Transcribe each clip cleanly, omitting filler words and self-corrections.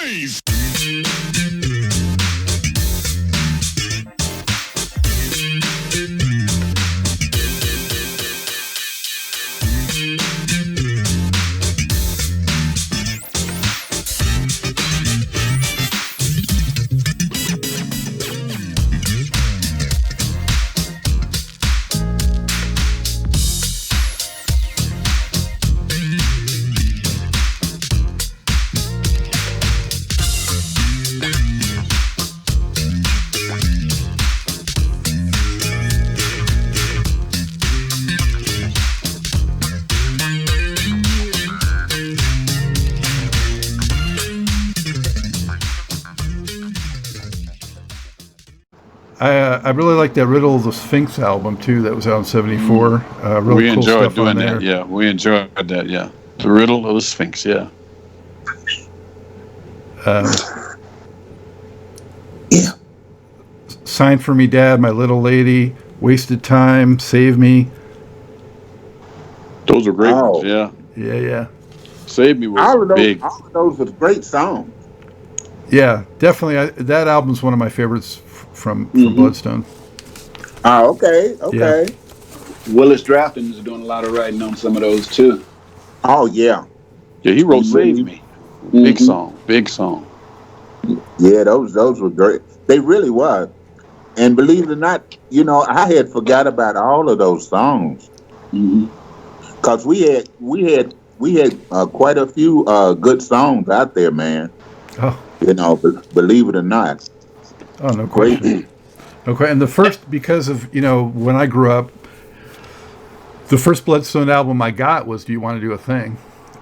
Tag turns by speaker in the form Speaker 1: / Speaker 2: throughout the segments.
Speaker 1: bass.
Speaker 2: I really like that Riddle of the Sphinx album too. That was out in '74. Real
Speaker 3: We
Speaker 2: cool
Speaker 3: enjoyed
Speaker 2: stuff
Speaker 3: doing
Speaker 2: on
Speaker 3: that.
Speaker 2: there.
Speaker 3: Yeah, we enjoyed that. Yeah, the Riddle of the Sphinx. Yeah.
Speaker 4: Yeah.
Speaker 2: Sign for Me, Dad, My Little Lady, Wasted Time, Save Me.
Speaker 3: Those were great ones.
Speaker 4: Oh,
Speaker 3: Yeah.
Speaker 2: Yeah.
Speaker 3: Save Me was
Speaker 4: all of
Speaker 3: big.
Speaker 4: those was great songs.
Speaker 2: Yeah, definitely. That album's one of my favorites from Bloodstone.
Speaker 4: Oh, okay.
Speaker 2: Yeah.
Speaker 5: Willis Drafton is doing a lot of writing on some of those too.
Speaker 4: Oh, yeah.
Speaker 3: Yeah, he wrote
Speaker 4: He
Speaker 3: Save
Speaker 4: really-
Speaker 3: Me. Big song. Big song.
Speaker 4: Yeah, those were great. They really were. And believe it or not, I had forgot about all of those songs because we had quite a few good songs out there, man.
Speaker 2: Oh,
Speaker 4: Believe it or not.
Speaker 2: oh, no question. Okay, and the first, because of, when I grew up, the first Bloodstone album I got was Do You Want to Do a Thing?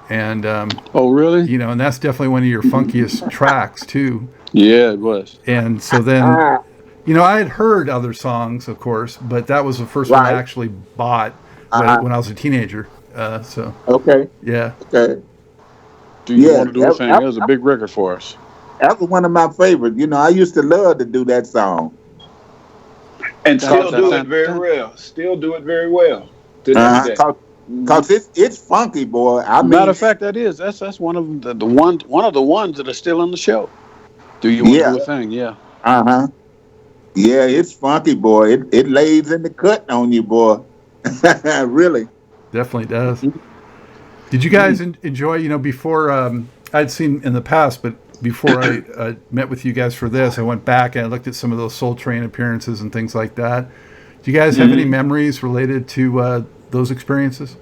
Speaker 2: And,
Speaker 3: Oh, really?
Speaker 2: and that's definitely one of your funkiest tracks, too.
Speaker 3: Yeah, it was.
Speaker 2: And so then, I had heard other songs, of course, but that was the first one I
Speaker 4: Right.
Speaker 2: actually bought when I was a teenager. So,
Speaker 4: Okay.
Speaker 2: yeah.
Speaker 4: Okay.
Speaker 3: Do You
Speaker 4: Yeah,
Speaker 3: Want to Do a Thing? That was a big record for us.
Speaker 4: That was one of my favorites. I used to love to do that song.
Speaker 5: And still
Speaker 3: Dun,
Speaker 5: do
Speaker 3: dun,
Speaker 5: it very
Speaker 3: dun.
Speaker 5: well. Still do it very well. To this day.
Speaker 4: Cause it's funky, boy. I mean,
Speaker 3: Matter of fact, that's one of the ones that are still on the show. Do You Want to Do a Thing? Yeah.
Speaker 4: Yeah, it's funky, boy. It lays in the cut on you, boy. Really.
Speaker 2: Definitely does. Did you guys enjoy, before I'd seen in the past, but before I met with you guys for this, I went back and I looked at some of those Soul Train appearances and things like that. Do you guys have any memories related to those experiences?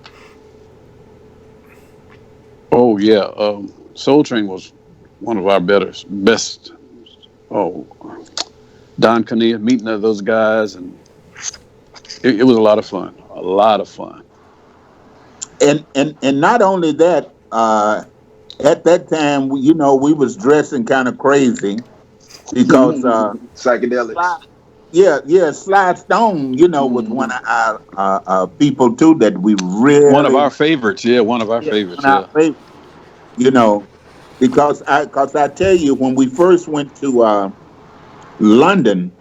Speaker 3: Oh yeah. Soul Train was one of our best. Oh, Don Cornelius, meeting of those guys, and it was a lot of fun. A lot of fun.
Speaker 4: And not only that, at that time, we was dressing kind of crazy because
Speaker 5: Psychedelics.
Speaker 4: Sly Stone, was one of our people too that we really
Speaker 3: One of our favorites. Yeah, one of our favorites.
Speaker 4: one of
Speaker 3: Yeah.
Speaker 4: our favorites, because I tell you, when we first went to London,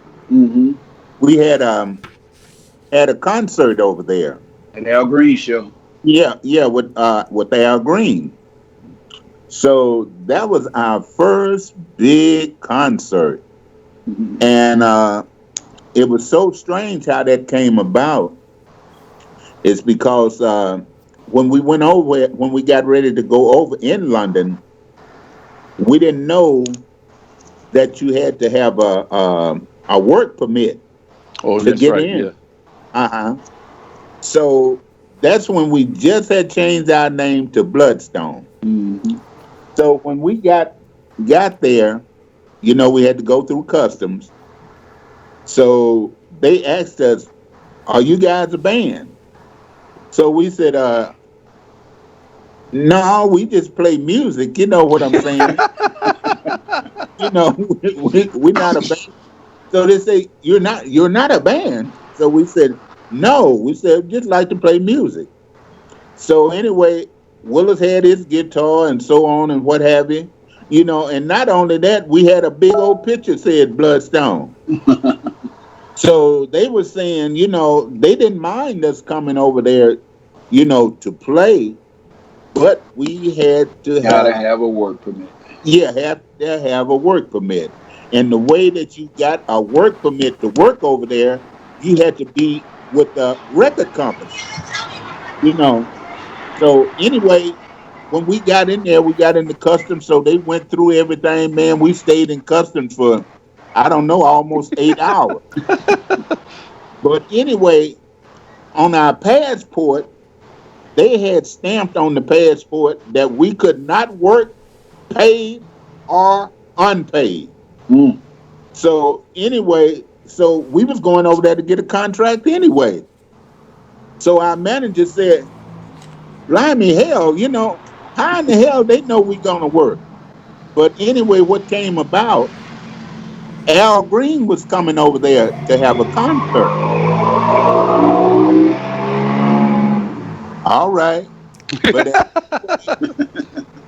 Speaker 4: we had a concert over there.
Speaker 5: And Al Green show.
Speaker 4: Yeah, with Al Green. So that was our first big concert, and it was so strange how that came about. It's because when we got ready to go over in London, we didn't know that you had to have a work permit
Speaker 3: Oh,
Speaker 4: to
Speaker 3: that's
Speaker 4: get
Speaker 3: right.
Speaker 4: in.
Speaker 3: Yeah.
Speaker 4: So that's when we just had changed our name to Bloodstone. So when we got there, we had to go through customs. So they asked us, "Are you guys a band?" So we said, "No, we just play music." You know what I'm saying? We're not a band. So they say, "You're not a band." So we said, "No." We said, "Just like to play music." So anyway, Willis had his guitar and so on and what have you. And not only that, we had a big old picture said Bloodstone. So they were saying, they didn't mind us coming over there, to play, but we had to
Speaker 5: Gotta have a work permit.
Speaker 4: Yeah, they have a work permit. And the way that you got a work permit to work over there, you had to be with the record company, you know. So anyway, when we got in there, we got into customs. So they went through everything, man. We stayed in customs for, I don't know, almost 8 hours. But anyway, on our passport, they had stamped on the passport that we could not work paid or unpaid.
Speaker 5: Mm.
Speaker 4: So anyway, so we was going over there to get a contract anyway. So our manager said, blimey hell, how in the hell they know we gonna work? But anyway, what came about, Al Green was coming over there to have a concert. All right. But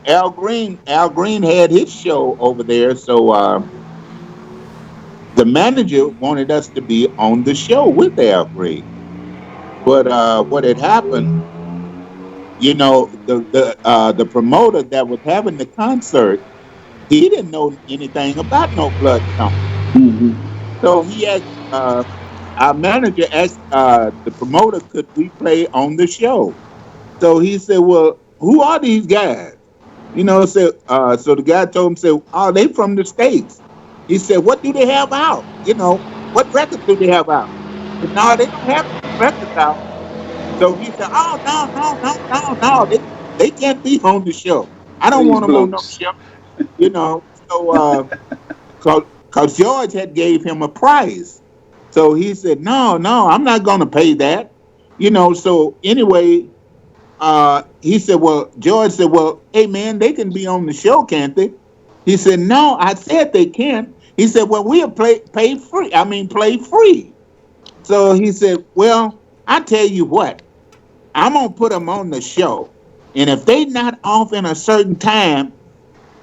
Speaker 4: Al Green had his show over there, so the manager wanted us to be on the show with Al Green. But what had happened, the promoter that was having the concert, he didn't know anything about no Bloodstone.
Speaker 5: Mm-hmm.
Speaker 4: So he asked, our manager asked the promoter, could we play on the show? So he said, well, who are these guys? So the guy told him, said, oh, they from the States. He said, what do they have out? What records do they have out? He said, no, they don't have any records out. So he said, oh, no. They can't be on the show. I don't
Speaker 5: These
Speaker 4: want them on no
Speaker 5: blokes.
Speaker 4: show. So, because George had gave him a prize. So he said, no, I'm not going to pay that. So anyway, he said, George said, well, hey, man, they can be on the show, can't they? He said, no, I said they can't. He said, well, we'll play free. So he said, well, I tell you what, I'm going to put them on the show. And if they not off in a certain time,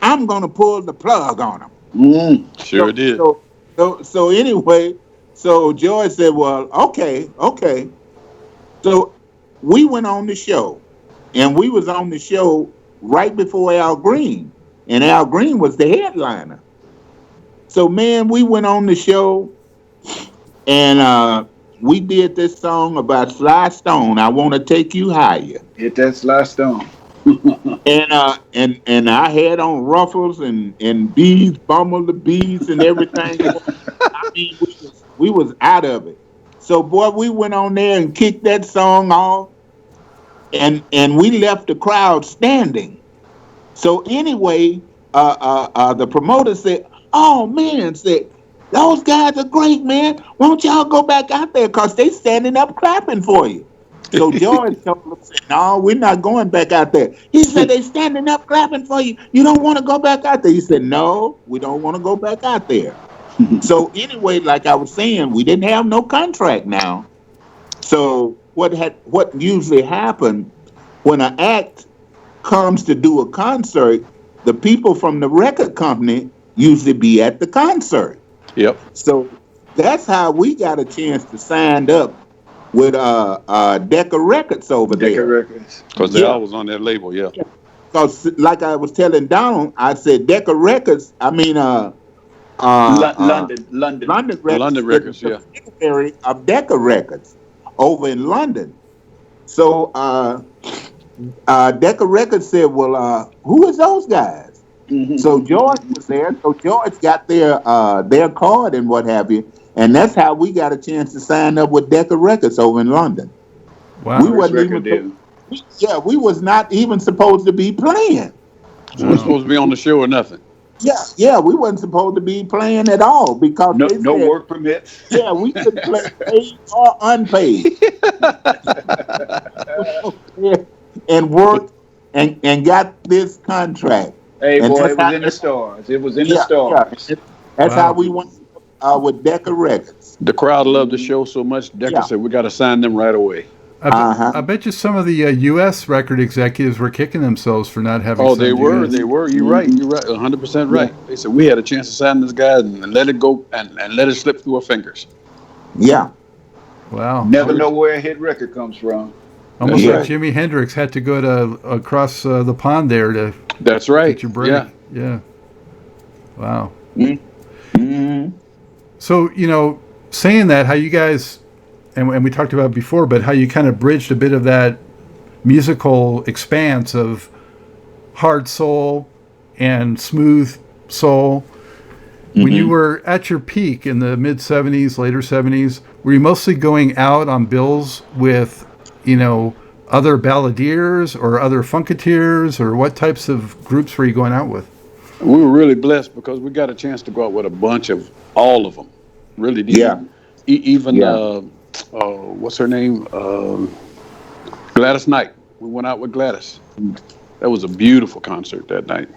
Speaker 4: I'm going to pull the plug on them.
Speaker 5: Mm.
Speaker 3: Sure did.
Speaker 4: So anyway, so George said, well, okay. So we went on the show, and we was on the show right before Al Green, and Al Green was the headliner. So, man, we went on the show, and we did this song about Sly Stone, I Want to Take You Higher.
Speaker 5: Hit that Sly Stone.
Speaker 4: And I had on ruffles and beads, bumblebees and everything. I mean, we was out of it. So, boy, we went on there and kicked that song off, and we left the crowd standing. So anyway, the promoter said, "Oh man," said, "those guys are great, man. Won't y'all go back out there? Because they standing up clapping for you." So George told him, said, "No, we're not going back out there." He said, "They standing up clapping for you. You don't want to go back out there?" He said, "No, we don't want to go back out there." So anyway, like I was saying, we didn't have no contract now. So what usually happened when an act comes to do a concert, the people from the record company usually be at the concert.
Speaker 3: Yep.
Speaker 4: So that's how we got a chance to sign up with Decca Records over
Speaker 5: Decca
Speaker 4: there.
Speaker 5: Records.
Speaker 3: Because they all was on that label, yeah.
Speaker 4: Because like I was telling Donald, I said Decca Records,
Speaker 5: London
Speaker 4: Records,
Speaker 3: London Records,
Speaker 4: is the subsidiary of Decca Records over in London. So Decca Records said, well, who is those guys?
Speaker 5: Mm-hmm.
Speaker 4: So George was there. So George got their card and what have you. And that's how we got a chance to sign up with Decca Records over in London.
Speaker 2: Wow.
Speaker 4: We was not even supposed to be playing.
Speaker 3: So we're supposed to be on the show or nothing.
Speaker 4: Yeah, we wasn't supposed to be playing at all because
Speaker 5: no
Speaker 4: they said,
Speaker 5: work permits.
Speaker 4: Yeah, we could play paid or unpaid. And worked and got this contract.
Speaker 5: Hey,
Speaker 4: And
Speaker 5: boy,
Speaker 4: that's
Speaker 5: it was
Speaker 4: how-
Speaker 5: in the stars. It was in the stars.
Speaker 4: Yeah. That's
Speaker 2: Wow.
Speaker 4: how we went with Decca Records.
Speaker 3: The crowd loved the show so much, Decca
Speaker 4: Yeah.
Speaker 3: said, we got to sign them right away.
Speaker 2: I bet you some of the U.S. record executives were kicking themselves for not having.
Speaker 3: Oh, they
Speaker 2: signed
Speaker 3: were.
Speaker 2: you guys.
Speaker 3: They were. You're right. 100% right. They said, we had a chance to sign this guy and let it go and let it slip through our fingers.
Speaker 4: Yeah.
Speaker 2: Wow.
Speaker 5: Never know where a hit record comes from.
Speaker 2: Almost
Speaker 4: Yeah.
Speaker 2: like Jimi Hendrix had to go across the pond there to
Speaker 3: That's right.
Speaker 2: get your break.
Speaker 3: Yeah.
Speaker 2: Yeah. Wow.
Speaker 4: Mm-hmm.
Speaker 2: So, saying that, how you guys, and we talked about it before, but how you kind of bridged a bit of that musical expanse of hard soul and smooth soul. When you were at your peak in the mid 70s, later 70s, were you mostly going out on bills with, other balladeers or other funketeers, or what types of groups were you going out with?
Speaker 3: We were really blessed because we got a chance to go out with a bunch of all of them. Really did.
Speaker 4: Yeah.
Speaker 3: Even
Speaker 4: Yeah.
Speaker 3: what's her name? Gladys Knight. We went out with Gladys. That was a beautiful concert that night.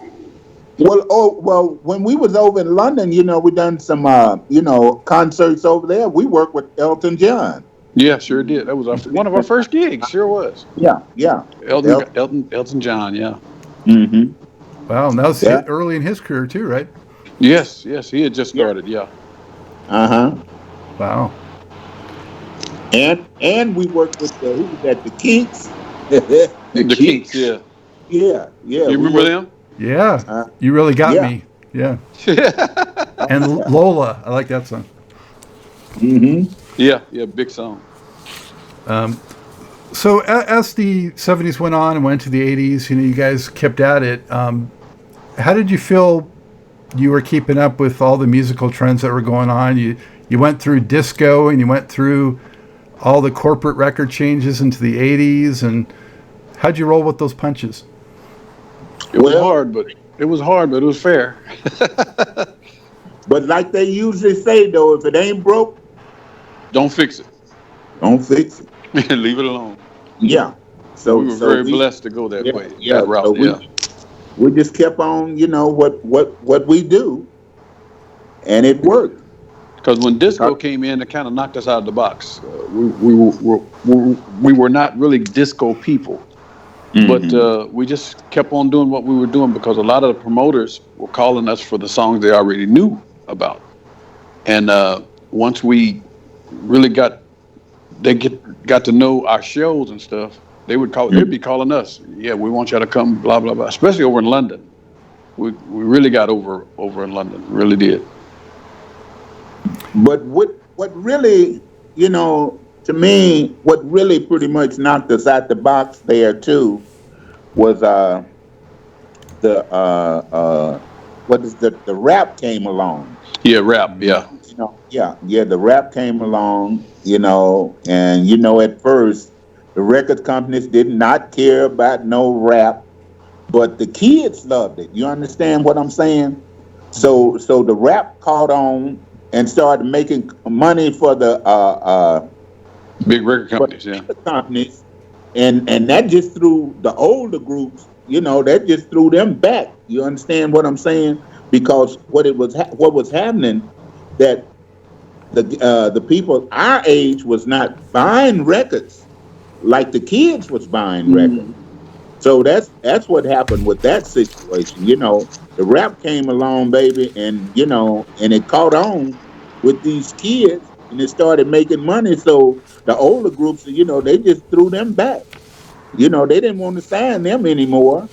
Speaker 4: Well, when we was over in London, we done some, concerts over there. We worked with Elton John.
Speaker 3: Yeah, sure did. That was one of our first gigs. Sure was.
Speaker 4: Yeah.
Speaker 3: Elton John. Yeah.
Speaker 4: Mm-hmm.
Speaker 2: Wow, and that was
Speaker 4: Yeah.
Speaker 2: early in his career too, right?
Speaker 3: Yes. He had just started. Yeah.
Speaker 4: Uh-huh.
Speaker 2: Wow.
Speaker 4: And we worked with who was that? The Kinks.
Speaker 3: The Kinks. Yeah.
Speaker 4: Yeah.
Speaker 3: You remember them?
Speaker 2: Yeah. You really got me. Yeah. And Lola. I like that song.
Speaker 4: Mm-hmm.
Speaker 3: Yeah. Big song.
Speaker 2: So as the 70s went on and went to the 80s, you guys kept at it. How did you feel you were keeping up with all the musical trends that were going on? You went through disco and you went through all the corporate record changes into the 80s. And how'd you roll with those punches?
Speaker 3: It was hard, but it was fair.
Speaker 4: But like they usually say, though, if it ain't broke,
Speaker 3: don't fix it.
Speaker 4: Don't fix it.
Speaker 3: Leave it alone.
Speaker 4: Yeah. So
Speaker 3: we were very blessed to go that way.
Speaker 4: Yeah.
Speaker 3: That route.
Speaker 4: So we just kept on, what we do, and it worked.
Speaker 3: Because when disco came in, it kind of knocked us out of the box. We were not really disco people, but we just kept on doing what we were doing because a lot of the promoters were calling us for the songs they already knew about. And once we really got to know our shows and stuff, they'd be calling us. Yeah, we want y'all to come, blah blah blah. Especially over in London, we really got over in London, really did.
Speaker 4: But what really, to me, what really pretty much knocked us out the box there too was the rap came along.
Speaker 3: Yeah, rap. Yeah.
Speaker 4: The rap came along. And at first the record companies did not care about no rap, but the kids loved it. You understand what I'm saying? So the rap caught on and started making money for the
Speaker 3: big record companies,
Speaker 4: and that just threw the older groups, that just threw them back. You understand what I'm saying? Because what was happening, that the people our age was not buying records like the kids was buying records. So that's what happened with that situation. The rap came along, baby, and and it caught on with these kids, and it started making money. So the older groups, they just threw them back. They didn't want to sign them anymore.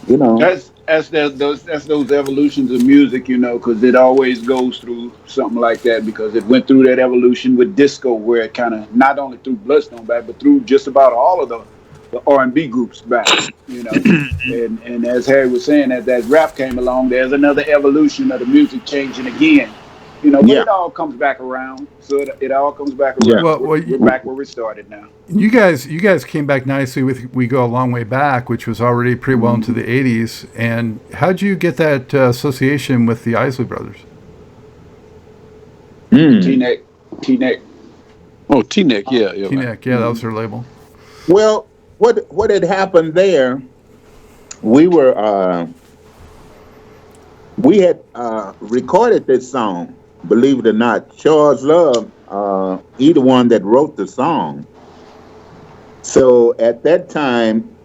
Speaker 5: That's those evolutions of music, because it always goes through something like that, because it went through that evolution with disco, where it kind of not only threw Bloodstone back, but threw just about all of the R&B groups back, and as Harry was saying, as that rap came along, there's another evolution of the music changing again. But it all comes back around. So it all comes back around.
Speaker 2: Yeah. Well,
Speaker 5: we're back where we started now.
Speaker 2: You guys came back nicely with We Go a Long Way Back, which was already pretty well into the 80s. And how'd you get that association with the Islay Brothers?
Speaker 5: T-Neck.
Speaker 3: Oh, T-Neck, yeah.
Speaker 2: T-Neck, yeah, that was their label.
Speaker 4: Well, what had happened there, we had recorded this song, believe it or not. Charles Love, he the one that wrote the song. So at that time,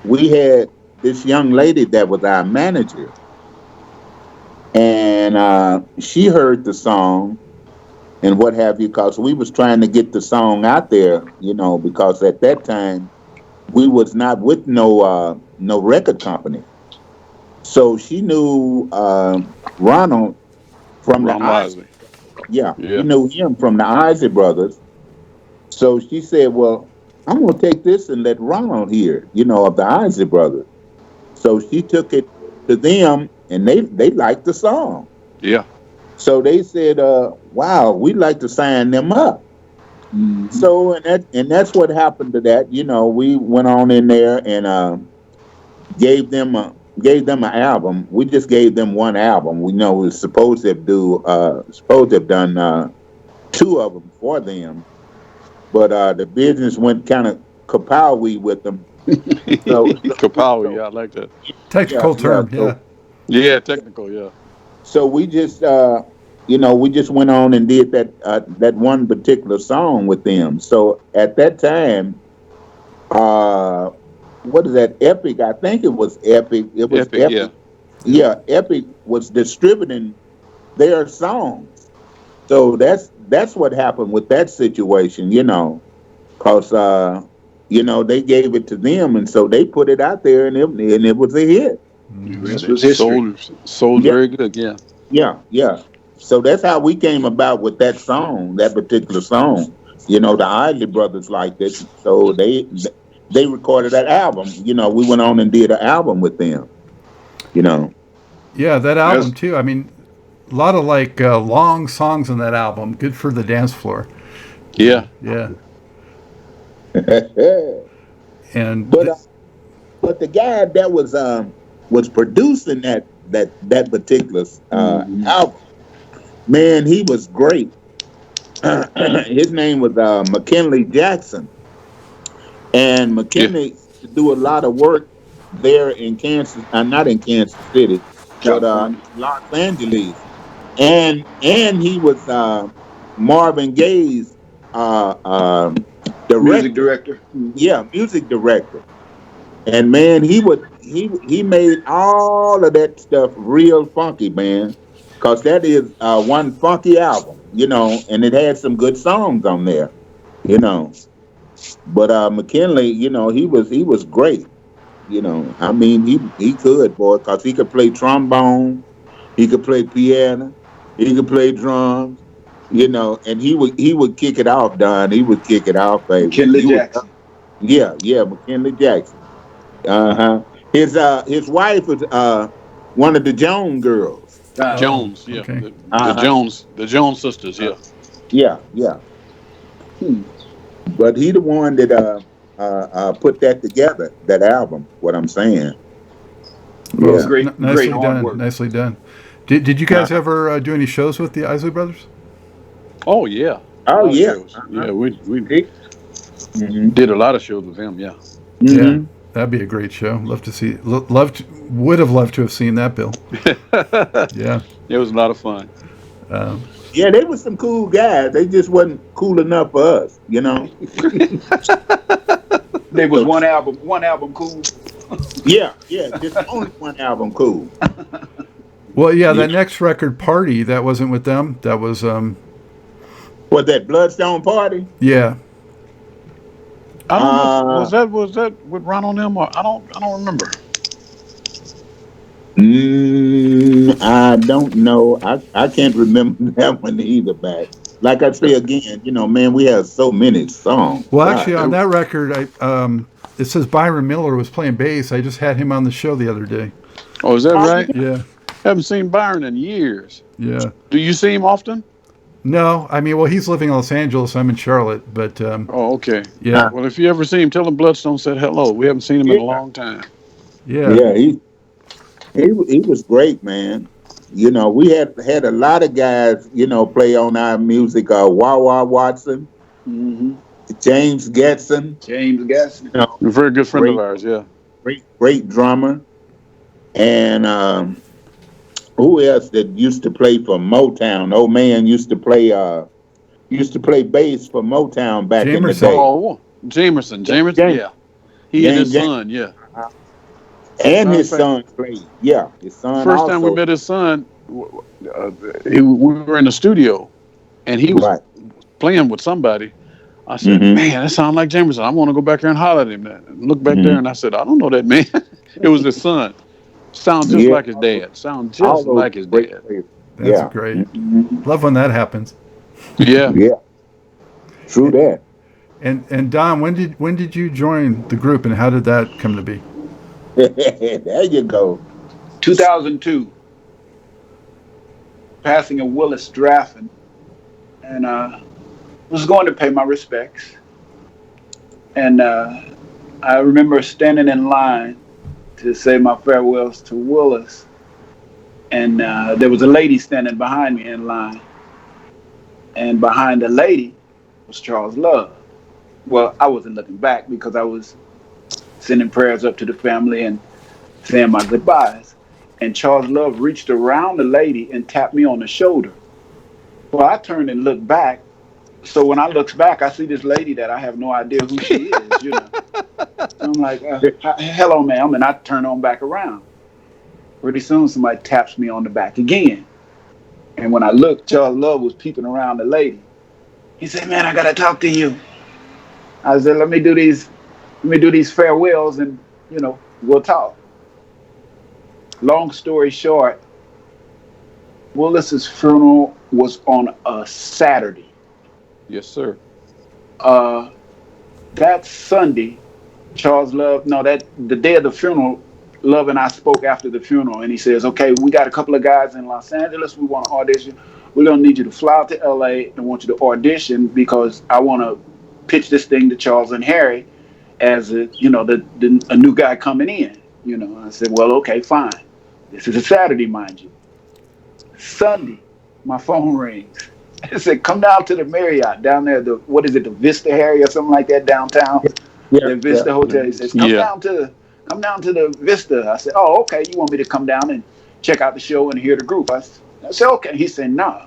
Speaker 4: we had this young lady that was our manager, and she heard the song and what have you, because we was trying to get the song out there, because at that time we was not with no record company. So she knew Ronald from the
Speaker 3: Ron
Speaker 4: Islay.
Speaker 3: Islay.
Speaker 4: Yeah,
Speaker 3: Yeah.
Speaker 4: she knew him from the Islay Brothers. So she said, "Well, I'm gonna take this and let Ronald hear, of the Islay Brothers." So she took it to them, and they liked the song.
Speaker 3: Yeah.
Speaker 4: So they said, "Wow, we'd like to sign them up."
Speaker 5: Mhm.
Speaker 4: So and that's what happened to that. We went on in there and gave them an album. We just gave them one album. We know we were supposed to have done two of them for them, but the business went kind of kapow with them. So
Speaker 3: Kapow, yeah, I like that.
Speaker 2: Technical term,
Speaker 4: so,
Speaker 2: yeah.
Speaker 3: Yeah, technical, yeah.
Speaker 4: so we just we just went on and did that one particular song with them. So at that time, what is that? Epic, I think it was Epic. It was
Speaker 3: Epic, yeah.
Speaker 4: Yeah, Epic was distributing their songs. So that's what happened with that situation, because they gave it to them, and so they put it out there, and it was a hit.
Speaker 5: The rest was history.
Speaker 3: Sold
Speaker 4: Yeah.
Speaker 3: very good, yeah.
Speaker 4: Yeah. So that's how we came about with that song, that particular song. The Islay Brothers liked it, so they recorded that album. We went on and did an album with them.
Speaker 2: Yeah, that album
Speaker 5: Yes.
Speaker 2: too. I mean, a lot of long songs on that album. Good for the dance floor.
Speaker 3: Yeah.
Speaker 2: Yeah,
Speaker 4: but
Speaker 2: and
Speaker 4: but the guy that was producing that particular album, man, he was great. His name was McKinley Jackson, and McKinley used to do a lot of work there in Kansas, not in Kansas City, but
Speaker 5: California.
Speaker 4: Los Angeles, and he was Marvin Gaye's
Speaker 5: Music
Speaker 4: director.
Speaker 5: director.
Speaker 4: Yeah, music director. And man, he made all of that stuff real funky, man. Cause that is one funky album, and it had some good songs on there, But McKinley, he was great, I mean, he could, boy, cause he could play trombone, he could play piano, he could play drums, and he would kick it off, Don. He would kick it off, baby.
Speaker 5: Kinley Jackson.
Speaker 4: Yeah, McKinley Jackson. His wife was one of the Jones girls.
Speaker 3: Jones, yeah.
Speaker 2: okay.
Speaker 3: The Jones sisters, yeah.
Speaker 4: Yeah. But he the one that put that together, that album. What I'm saying.
Speaker 2: Well,
Speaker 4: Yeah.
Speaker 5: Great
Speaker 2: nicely
Speaker 5: hard
Speaker 2: done.
Speaker 5: work.
Speaker 2: Nicely done. Did you guys ever do any shows with the Islay Brothers?
Speaker 3: Oh, yeah.
Speaker 4: Oh
Speaker 3: A lot of
Speaker 4: yeah.
Speaker 3: shows. Yeah, we
Speaker 4: Mhm.
Speaker 3: did a lot of shows with him, yeah.
Speaker 2: Yeah, that'd be a great show. Love to see. Would have loved to have seen that, Bill. Yeah.
Speaker 3: It was a lot of fun.
Speaker 4: Yeah, they were some cool guys. They just wasn't cool enough for us,
Speaker 5: There was one album cool.
Speaker 4: Yeah, just only one album cool.
Speaker 2: Well, yeah, that next record, Party, that wasn't with them. That was
Speaker 4: What, that Bloodstone party?
Speaker 2: yeah.
Speaker 3: I don't know. Was that with Ron on them? Or I don't remember.
Speaker 4: I don't know. I can't remember that one either, back. Like I say again, man, we have so many songs.
Speaker 2: Well,
Speaker 4: God.
Speaker 2: actually, on that record, it says Byron Miller was playing bass. I just had him on the show the other day.
Speaker 3: Oh, is that right?
Speaker 2: Yeah,
Speaker 3: Haven't seen Byron in years.
Speaker 2: yeah.
Speaker 3: Do you see him often?
Speaker 2: No, I mean, well, he's living in Los Angeles. I'm in Charlotte, but
Speaker 3: Oh, okay.
Speaker 2: yeah,
Speaker 3: Well, if you ever see him, tell him Bloodstone said hello. We haven't seen him in a long time.
Speaker 2: yeah.
Speaker 4: Yeah, he was great, man. We had a lot of guys, play on our music. Wawa Watson,
Speaker 5: Mm-hmm.
Speaker 4: James Getson,
Speaker 5: James Gaston.
Speaker 3: A very good friend of
Speaker 4: Great.
Speaker 3: ours, yeah.
Speaker 4: great drummer, and who else that used to play for Motown? Old man used to play bass for Motown back in the
Speaker 2: Jamerson.
Speaker 4: day.
Speaker 3: Oh, Jamerson,
Speaker 4: James.
Speaker 3: yeah. He and his
Speaker 4: James.
Speaker 3: son, yeah.
Speaker 4: And his
Speaker 3: Matter
Speaker 4: son played. Yeah, his son.
Speaker 3: First
Speaker 4: also.
Speaker 3: time we met his son, we were in the studio, and he was
Speaker 4: Right.
Speaker 3: playing with somebody. I said,
Speaker 4: Mhm.
Speaker 3: man, that sounds like Jamerson. I want to go back there and holler at him. And look back there, and I said, I don't know that man. It was his son. Sound just like his dad. Sound
Speaker 4: all
Speaker 3: just
Speaker 4: those
Speaker 3: like his
Speaker 4: great
Speaker 3: dad.
Speaker 4: players.
Speaker 2: That's
Speaker 4: Yeah.
Speaker 2: great.
Speaker 4: Mhm.
Speaker 2: Love when that happens.
Speaker 3: Yeah.
Speaker 4: Yeah. True that.
Speaker 2: And Don, when did you join the group, and how did that come to be?
Speaker 4: There you go.
Speaker 5: 2002, passing of Willis Draffin, and was going to pay my respects. And I remember standing in line to say my farewells to Willis, and there was a lady standing behind me in line, and behind the lady was Charles Love. Well, I wasn't looking back because I was sending prayers up to the family and saying my goodbyes. And Charles Love reached around the lady and tapped me on the shoulder. Well, I turned and looked back. So when I look back, I see this lady that I have no idea who she is, you know. So I'm like, hello, ma'am. And I turn on back around. Pretty soon, somebody taps me on the back again. And when I looked, Charles Love was peeping around the lady. He said, man, I got to talk to you. I said, let me do these farewells and, you know, we'll talk. Long story short, Willis's funeral was on a Saturday.
Speaker 3: Yes, sir.
Speaker 5: That Sunday, Charles Love, no, that the day of the funeral, Love and I spoke after the funeral, and he says, okay, we got a couple of guys in Los Angeles. We want to audition. We're going to need you to fly out to LA and want you to audition because I want to pitch this thing to Charles and Harry as a, you know, a new guy coming in. You know, I said, well, okay, fine. This is a Saturday, mind you. Sunday, my phone rings. It said, come down to the Marriott down there, the Vista Harry or something like that downtown.
Speaker 4: Yeah,
Speaker 5: The Vista Hotel. He says, come down to the Vista. I said, oh, okay. You want me to come down and check out the show and hear the group? I said, okay. He said, nah.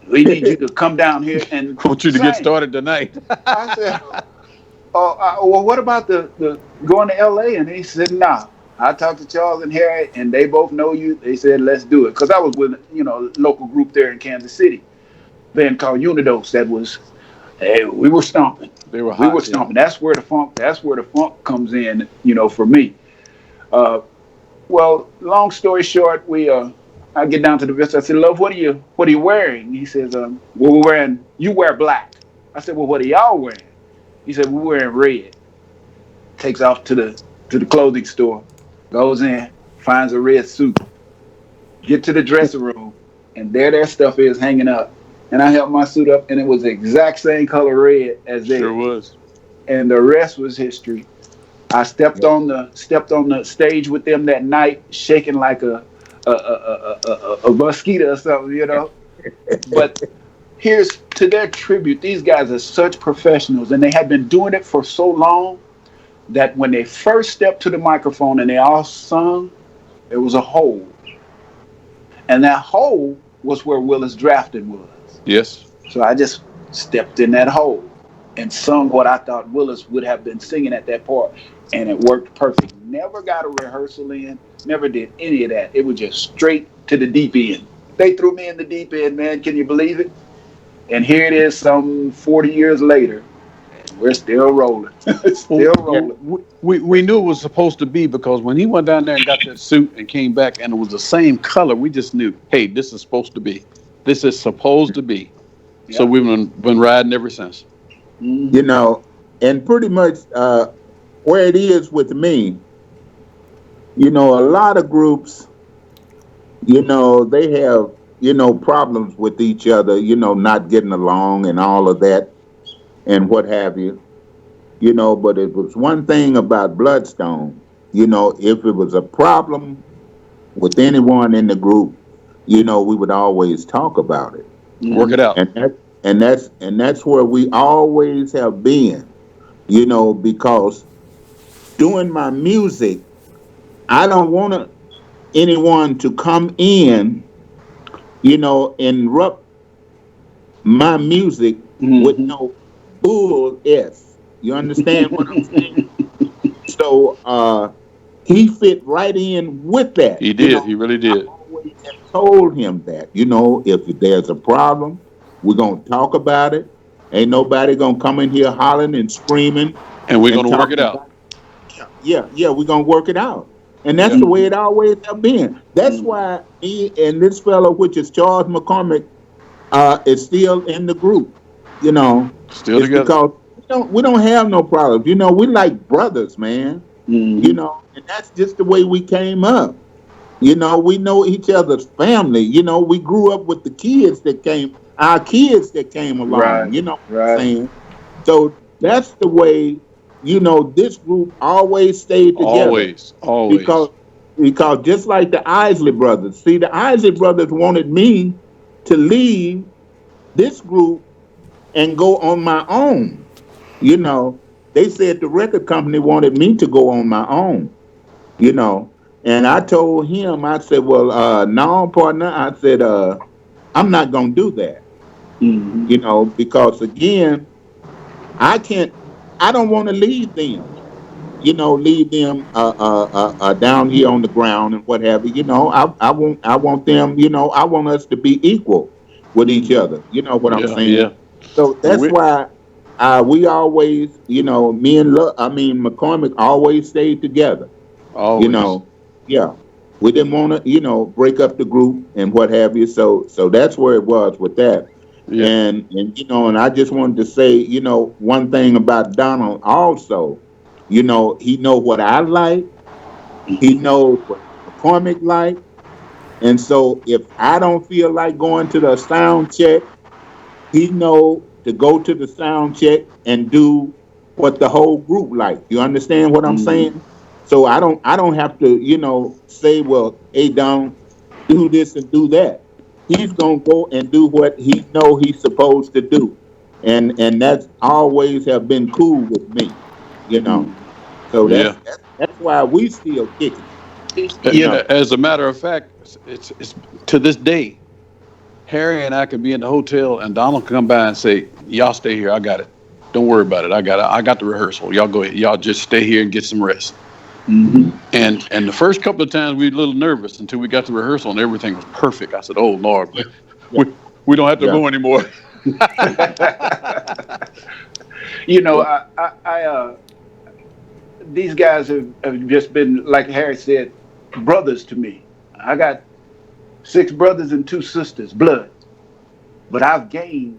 Speaker 5: We need you to come down here and
Speaker 3: I want you to
Speaker 5: sing.
Speaker 3: get started tonight.
Speaker 5: I said, well, what about the going to LA? And he said, nah. I talked to Charles and Harry, and they both know you. They said, let's do it. Because I was with, you know, a local group there in Kansas City, band called Unidos. That was, hey, we were stomping.
Speaker 3: They were hot.
Speaker 5: We were stomping. Yeah. That's where the funk comes in, you know, for me. Well, long story short, I get down to the Vista. I said, Love, what are you wearing? He says, well, we're wearing, you wear black. I said, well, what are y'all wearing? He said, we're wearing red. Takes off to the clothing store, goes in, finds a red suit, get to the dressing room, and their stuff is hanging up. And I held my suit up, and it was the exact same color red as theirs.
Speaker 3: Sure was.
Speaker 5: And the rest was history. I stepped on the stage with them that night, shaking like a mosquito or something, you know. But here's to their tribute. These guys are such professionals, and they have been doing it for so long that when they first stepped to the microphone and they all sung, there was a hole. And that hole was where Willis Drafton was.
Speaker 3: Yes.
Speaker 5: So I just stepped in that hole and sung what I thought Willis would have been singing at that part. And it worked perfect. Never got a rehearsal in, never did any of that. It was just straight to the deep end. They threw me in the deep end, man. Can you believe it? And here it is some 40 years later. We're still rolling. Still rolling.
Speaker 3: We knew it was supposed to be because when he went down there and got that suit and came back and it was the same color, we just knew, hey, this is supposed to be. This is supposed to be. Yeah. So we've been riding ever since.
Speaker 4: You know, and pretty much where it is with me, you know, a lot of groups, you know, they have, you know, problems with each other, you know, not getting along and all of that. And what have you, you know, but it was one thing about Bloodstone, you know, if it was a problem with anyone in the group, you know, we would always talk about it.
Speaker 3: Work it out.
Speaker 4: And that's where we always have been, you know, because doing my music, I don't want anyone to come in, you know, interrupt my music with no bull S. You understand what I'm saying? So he fit right in with that.
Speaker 3: He did. You know, he really did.
Speaker 4: I always have told him that, you know, if there's a problem, we're going to talk about it. Ain't nobody going to come in here hollering and screaming.
Speaker 3: And we're going to work it out.
Speaker 4: Yeah, we're going to work it out. And that's the way it always have been. That's why me and this fellow, which is Charles McCormick, is still in the group. You know,
Speaker 3: Still together.
Speaker 4: because we don't have no problems. You know, we like brothers, man. You know, and that's just the way we came up. You know, we know each other's family. You know, we grew up with the kids that came, our kids that came along.
Speaker 5: Right,
Speaker 4: You know what
Speaker 5: right.
Speaker 4: I'm saying? So that's the way. You know, this group always stayed together.
Speaker 3: Always.
Speaker 4: Because just like the Islay Brothers, see, the Islay Brothers wanted me to leave this group and go on my own. You know, they said the record company wanted me to go on my own, you know. And I told him, I said, well, no, partner, I said, I'm not going to do that, you know, because again, I don't want to leave them. You know, leave them down here on the ground and what have you. You know, I want them. You know, I want us to be equal with each other. You know what I'm saying?
Speaker 3: Yeah.
Speaker 4: So that's why we always, you know, McCormick always stayed together.
Speaker 3: Always.
Speaker 4: You know, yeah, we didn't want to, you know, break up the group and what have you. So that's where it was with that.
Speaker 3: Yeah.
Speaker 4: And you know, and I just wanted to say, you know, one thing about Donald also. You know, he knows what I like. He knows what McCormick like. And so if I don't feel like going to the sound check, he know to go to the sound check and do what the whole group like. You understand what I'm saying? So I don't have to, you know, say, well, hey, Don, do this and do that. He's gonna go and do what he know he's supposed to do. And that's always have been cool with me, you know. So that's why we still kicking.
Speaker 3: You know, as a matter of fact, it's to this day, Harry and I could be in the hotel and Donald can come by and say, y'all stay here, I got it. Don't worry about it. I got the rehearsal. Y'all go ahead. Y'all just stay here and get some rest. And the first couple of times we were a little nervous until we got to rehearsal and everything was perfect. I said, oh Lord, we don't have to go anymore.
Speaker 5: You know, I these guys have just been, like Harry said, brothers to me. I got 6 brothers and 2 sisters, blood. But I've gained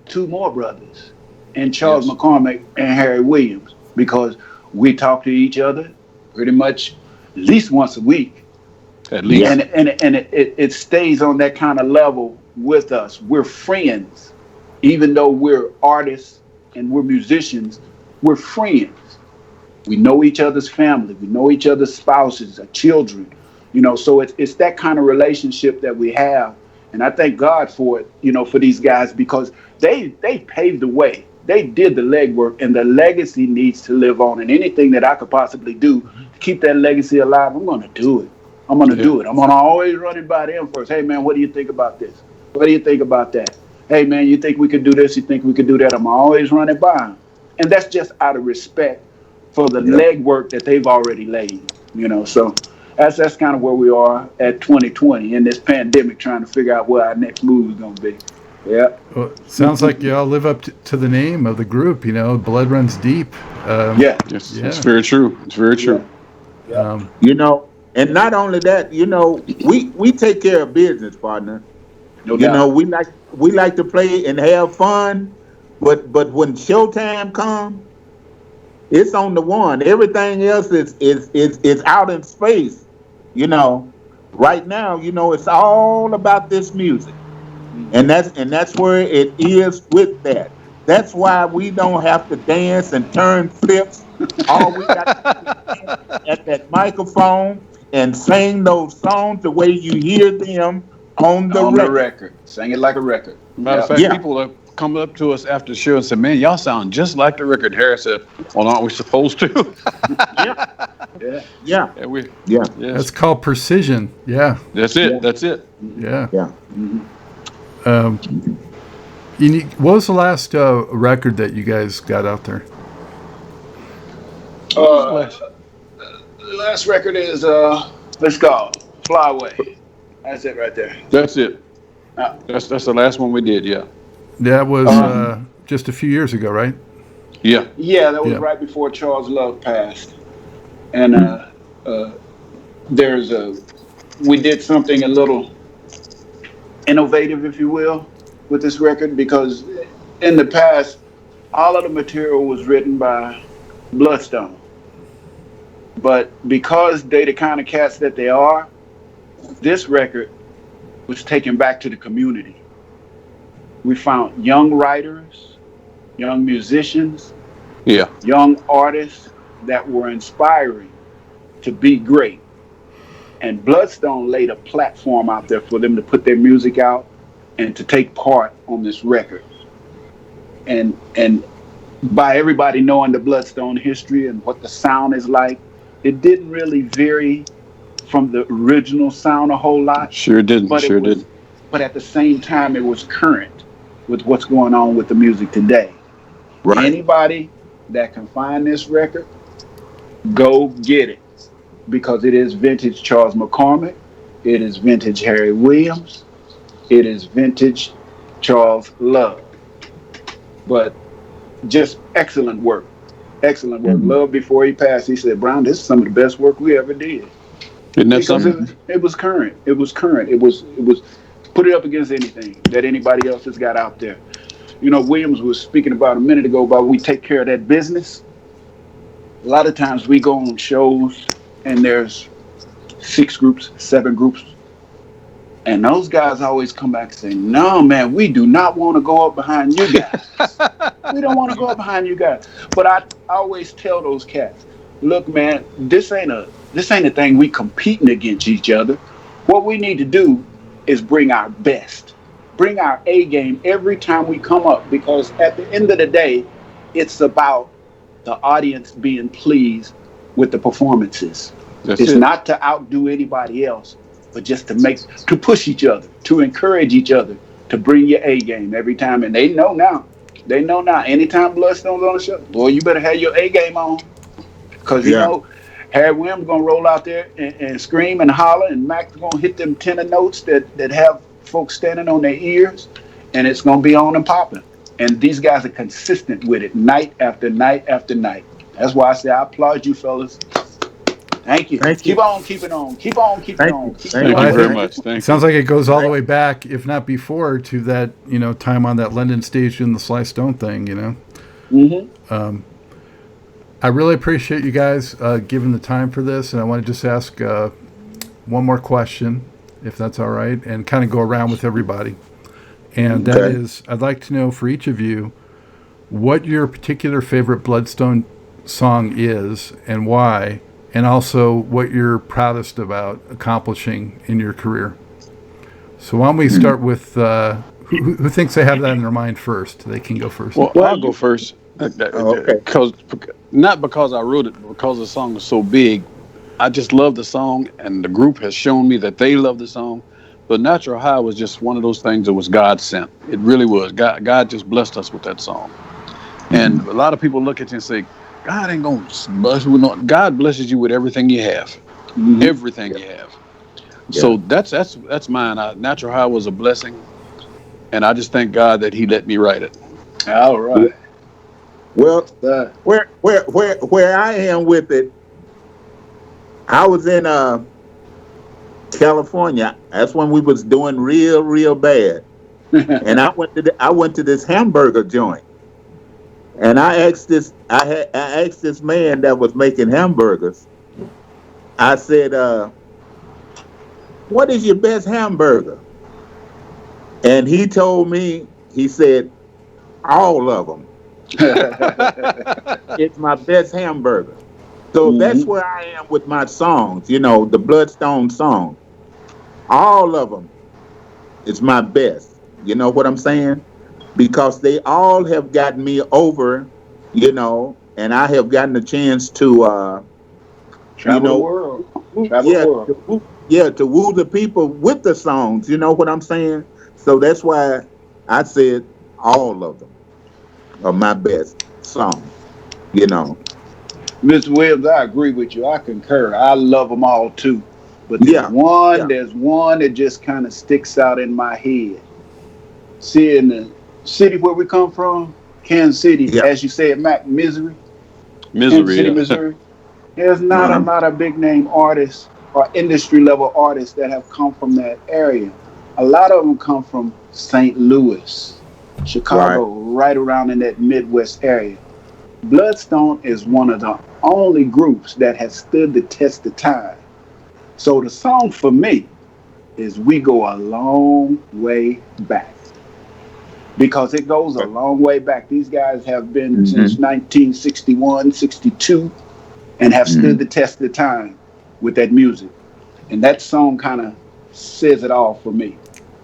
Speaker 5: 2 more brothers in Charles McCormick and Harry Williams, because we talk to each other pretty much at least once a week.
Speaker 3: At least.
Speaker 5: And it stays on that kind of level with us. We're friends. Even though we're artists and we're musicians, we're friends. We know each other's family. We know each other's spouses, our children. You know, so it's that kind of relationship that we have. And I thank God for it, you know, for these guys, because they paved the way. They did the legwork, and the legacy needs to live on. And anything that I could possibly do to keep that legacy alive, I'm going to do it. I'm going to do it. I'm going to always run it by them first. Hey, man, what do you think about this? What do you think about that? Hey, man, you think we could do this? You think we could do that? I'm always running by them. And that's just out of respect for the legwork that they've already laid, you know. So that's kind of where we are at 2020 in this pandemic, trying to figure out what our next move is going to be. Yeah.
Speaker 2: Well, sounds like y'all live up to the name of the group, you know, blood runs deep.
Speaker 3: It's very true. It's very true.
Speaker 5: Yeah.
Speaker 4: You know, and not only that, you know, we take care of business, partner.
Speaker 5: No doubt.
Speaker 4: You know, we like to play and have fun, but when showtime comes, it's on the one. Everything else is out in space. You know, right now, you know, it's all about this music. And that's where it is with that. That's why we don't have to dance and turn flips. All we got to do is at that microphone and sing those songs the way you hear them on the record.
Speaker 5: Sing it like a record.
Speaker 3: Matter of fact, people have come up to us after the show and said, man, y'all sound just like the record. Harry said, well, aren't we supposed to?
Speaker 4: Yeah.
Speaker 2: That's called precision. Yeah.
Speaker 3: That's it. That's it.
Speaker 2: Yeah.
Speaker 4: Yeah.
Speaker 2: What was the last record that you guys got out there?
Speaker 5: The last record is let's go Fly Away. That's it right there.
Speaker 3: That's it. That's the last one we did. Yeah.
Speaker 2: That was just a few years ago, right?
Speaker 3: Yeah.
Speaker 5: Yeah, that was right before Charles Love passed, and we did something a little innovative, if you will, with this record, because in the past, all of the material was written by Bloodstone. But because they the kind of cats that they are, this record was taken back to the community. We found young writers, young musicians,
Speaker 3: Yeah.
Speaker 5: young artists that were inspiring to be great. And Bloodstone laid a platform out there for them to put their music out and to take part on this record. And by everybody knowing the Bloodstone history and what the sound is like, it didn't really vary from the original sound a whole lot.
Speaker 3: Sure didn't. Didn't.
Speaker 5: But at the same time, it was current with what's going on with the music today.
Speaker 4: Right.
Speaker 5: Anybody that can find this record, go get it, because it is vintage Charles McCormick, it is vintage Harry Williams, it is vintage Charles Love. But just excellent work. Excellent work.
Speaker 4: Mm-hmm.
Speaker 5: Love, before he passed, he said, "Brown, this is some of the best work we ever did."
Speaker 3: Isn't that
Speaker 5: Because
Speaker 3: something?
Speaker 5: it was current. It was current. It was put it up against anything that anybody else has got out there. You know, Williams was speaking about a minute ago about we take care of that business. A lot of times we go on shows and there's 6 groups, 7 groups, and those guys always come back and say, "No, man, we do not want to go up behind you guys. We don't want to go up behind you guys." But I always tell those cats, "Look, man, this ain't a thing we competing against each other. What we need to do is bring our best, bring our A game every time we come up, because at the end of the day, it's about the audience being pleased with the performances. It's not to outdo anybody else, but just to push each other, to encourage each other, to bring your A game every time." And they know now. Anytime Bloodstone's on the show, boy, you better have your A game on, because you know Harry Williams gonna roll out there and scream and holler, and Mac's gonna hit them tenor notes that have folks standing on their ears, and it's gonna be on and popping. And these guys are consistent with it, night after night after night. That's why I say I applaud you, fellas. Thank you. Keep on keeping on. Keep on keeping on.
Speaker 3: Thank you very much. Thank you.
Speaker 2: Sounds like it goes all the way back, if not before, to that time on that London stage doing the Sly Stone thing.
Speaker 5: Mm-hmm.
Speaker 2: I really appreciate you guys giving the time for this, and I want to just ask one more question, if that's all right, and kind of go around with everybody. And that is, I'd like to know for each of you what your particular favorite Bloodstone song is and why, and also what you're proudest about accomplishing in your career. So why don't we start with who thinks they have that in their mind first? They can go first.
Speaker 3: Well, I'll go first. Not because I wrote it, but because the song was so big. I just love the song, and the group has shown me that they love the song. But Natural High was just one of those things that was God sent. It really was. God just blessed us with that song. And a lot of people look at you and say, "God ain't gonna bless you." God blesses you with everything you have, everything you have. Yeah. So that's mine. Natural High was a blessing, and I just thank God that He let me write it.
Speaker 5: All right.
Speaker 4: Well, where I am with it, I was in California. That's when we was doing real bad, and I went to this hamburger joint, and I asked this man that was making hamburgers. I said, "What is your best hamburger?" And he told me, he said, "All of them." It's my best hamburger. So that's where I am with my songs, the Bloodstone songs. All of them is my best. You know what I'm saying? Because they all have gotten me over, and I have gotten a chance to
Speaker 5: travel the world.
Speaker 4: To woo the people with the songs. You know what I'm saying? So that's why I said all of them are my best songs.
Speaker 5: Mr. Williams, I agree with you. I concur. I love them all too. But there's one that just kind of sticks out in my head. See, in the city where we come from, Kansas City, as you said, Mac, Misery, Kansas City, Missouri. There's not a lot of big name artists or industry level artists that have come from that area. A lot of them come from St. Louis,
Speaker 4: Right.
Speaker 5: Chicago, right around in that Midwest area. Bloodstone is one of the only groups that has stood the test of time. So the song for me is We Go a Long Way Back, because it goes a long way back. These guys have been since
Speaker 4: Mm-hmm.
Speaker 5: 1961, 62, and have stood
Speaker 4: Mm-hmm.
Speaker 5: the test of time with that music. And that song kind of says it all for me.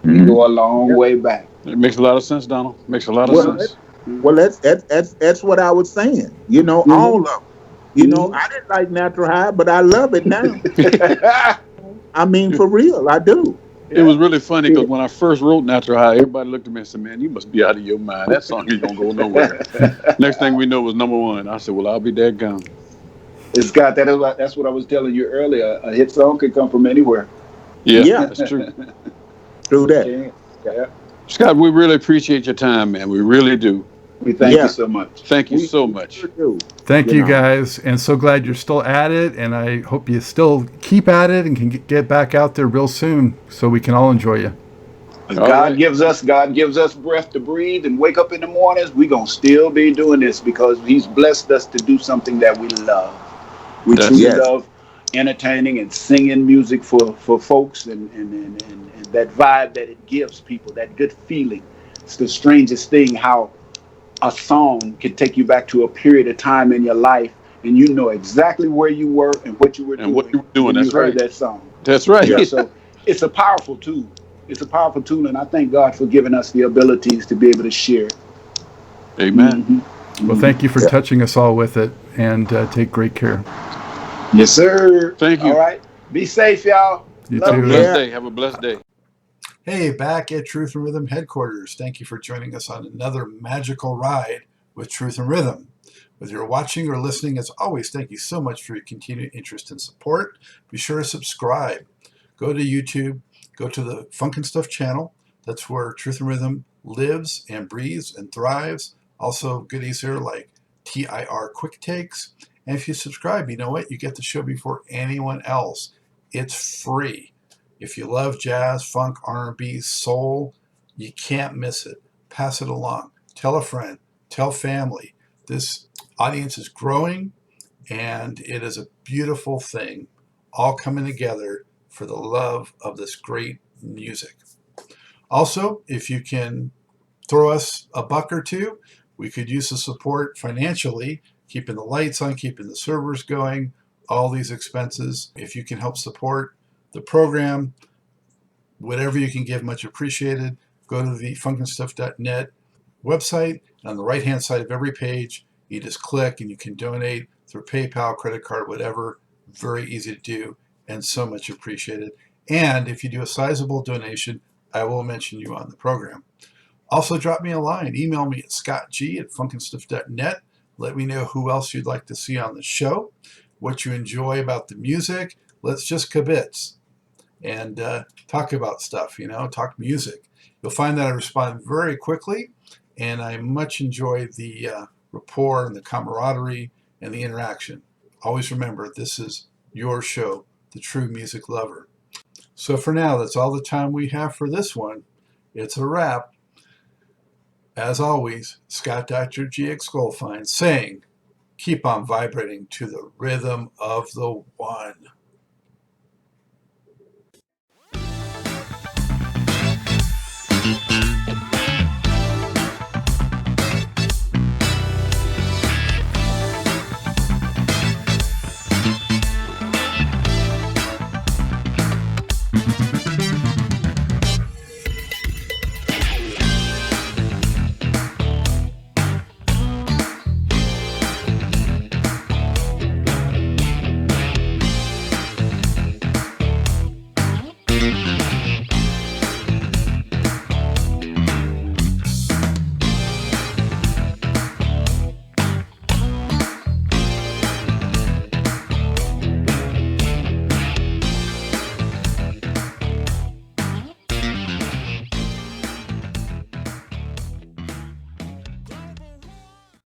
Speaker 5: We
Speaker 4: Mm-hmm.
Speaker 5: go a long
Speaker 4: Yep.
Speaker 5: way back.
Speaker 3: It makes a lot of sense, Donald. Makes a lot of
Speaker 4: Well,
Speaker 3: sense.
Speaker 4: that's what I was saying.
Speaker 5: Mhm.
Speaker 4: All of them.
Speaker 5: Mhm.
Speaker 4: I didn't like Natural High, but I love it now. I mean, for real, I do.
Speaker 3: It
Speaker 5: Yeah.
Speaker 3: was really funny because when I first wrote Natural High, everybody looked at me and said, "Man, you must be out of your mind. That song ain't gonna go nowhere." Next thing we know, it was #1. I said, "Well, I'll be dead gone."
Speaker 5: It's got that. That's what I was telling you earlier. A hit song can come from anywhere.
Speaker 3: Yeah,
Speaker 4: Yeah,
Speaker 3: that's true.
Speaker 4: true
Speaker 5: It
Speaker 4: that.
Speaker 5: can. Yeah.
Speaker 3: Scott, we really appreciate your time, man. We really do.
Speaker 5: We thank you
Speaker 4: Yeah,
Speaker 5: so much.
Speaker 3: Thank you so
Speaker 4: we
Speaker 3: much.
Speaker 4: sure do.
Speaker 2: Thank
Speaker 4: You
Speaker 2: you
Speaker 4: know.
Speaker 2: guys, and so glad you're still at it. And I hope you still keep at it and can get back out there real soon, so we can all enjoy you.
Speaker 3: All right.
Speaker 5: God gives us breath to breathe and wake up in the mornings. We gonna still be doing this because He's blessed us to do something that we love. We
Speaker 3: That's
Speaker 5: truly
Speaker 3: it.
Speaker 4: Yes.
Speaker 5: love entertaining and singing music for folks, and that vibe that it gives people, that good feeling. It's the strangest thing how a song can take you back to a period of time in your life, and you know exactly where you were and what you were
Speaker 3: And what
Speaker 5: doing
Speaker 3: you were doing,
Speaker 5: when you
Speaker 3: that's
Speaker 5: heard
Speaker 3: right.
Speaker 5: that song.
Speaker 3: That's right.
Speaker 4: Yeah.
Speaker 5: So it's a powerful tool. It's a powerful tool, and I thank God for giving us the abilities to be able to share it.
Speaker 3: Amen.
Speaker 5: Hmm.
Speaker 2: Well,
Speaker 5: Hmm.
Speaker 2: thank you for
Speaker 4: Yeah.
Speaker 2: touching us all with it, and take great care.
Speaker 5: Yes, sir.
Speaker 3: Thank
Speaker 5: All
Speaker 3: you.
Speaker 5: right. Be safe, y'all.
Speaker 2: You
Speaker 3: Have
Speaker 5: Love
Speaker 3: a
Speaker 2: too.
Speaker 3: blessed
Speaker 4: Yeah.
Speaker 3: day. Have a blessed day.
Speaker 2: Hey, back at Truth and Rhythm headquarters. Thank you for joining us on another magical ride with Truth and Rhythm. Whether you're watching or listening, as always, thank you so much for your continued interest and support. Be sure to subscribe. Go to YouTube, go to the Funk and Stuff channel. That's where Truth and Rhythm lives and breathes and thrives. Also, goodies here like TIR Quick Takes. And if you subscribe, you know what? You get the show before anyone else. It's free. If you love jazz, funk, R&B, soul, you can't miss it. Pass it along. Tell a friend. Tell family. This audience is growing, and it is a beautiful thing, all coming together for the love of this great music. Also, if you can throw us a buck or two, we could use the support financially, keeping the lights on, keeping the servers going, all these expenses. If you can help support the program, whatever you can give, much appreciated. Go to the funkandstuff.net website, and on the right hand side of every page, you just click and you can donate through PayPal, credit card, whatever. Very easy to do and so much appreciated. And if you do a sizable donation, I will mention you on the program. Also, drop me a line. Email me at scottg@funkandstuff.net. Let me know who else you'd like to see on the show, what you enjoy about the music. Let's just kibitz and talk about stuff, talk music. You'll find that I respond very quickly, and I much enjoy the rapport and the camaraderie and the interaction. Always remember, this is your show, The True Music Lover. So for now, that's all the time we have for this one. It's a wrap. As always, Scott Dr. GX Goldfine saying, keep on vibrating to the rhythm of the one.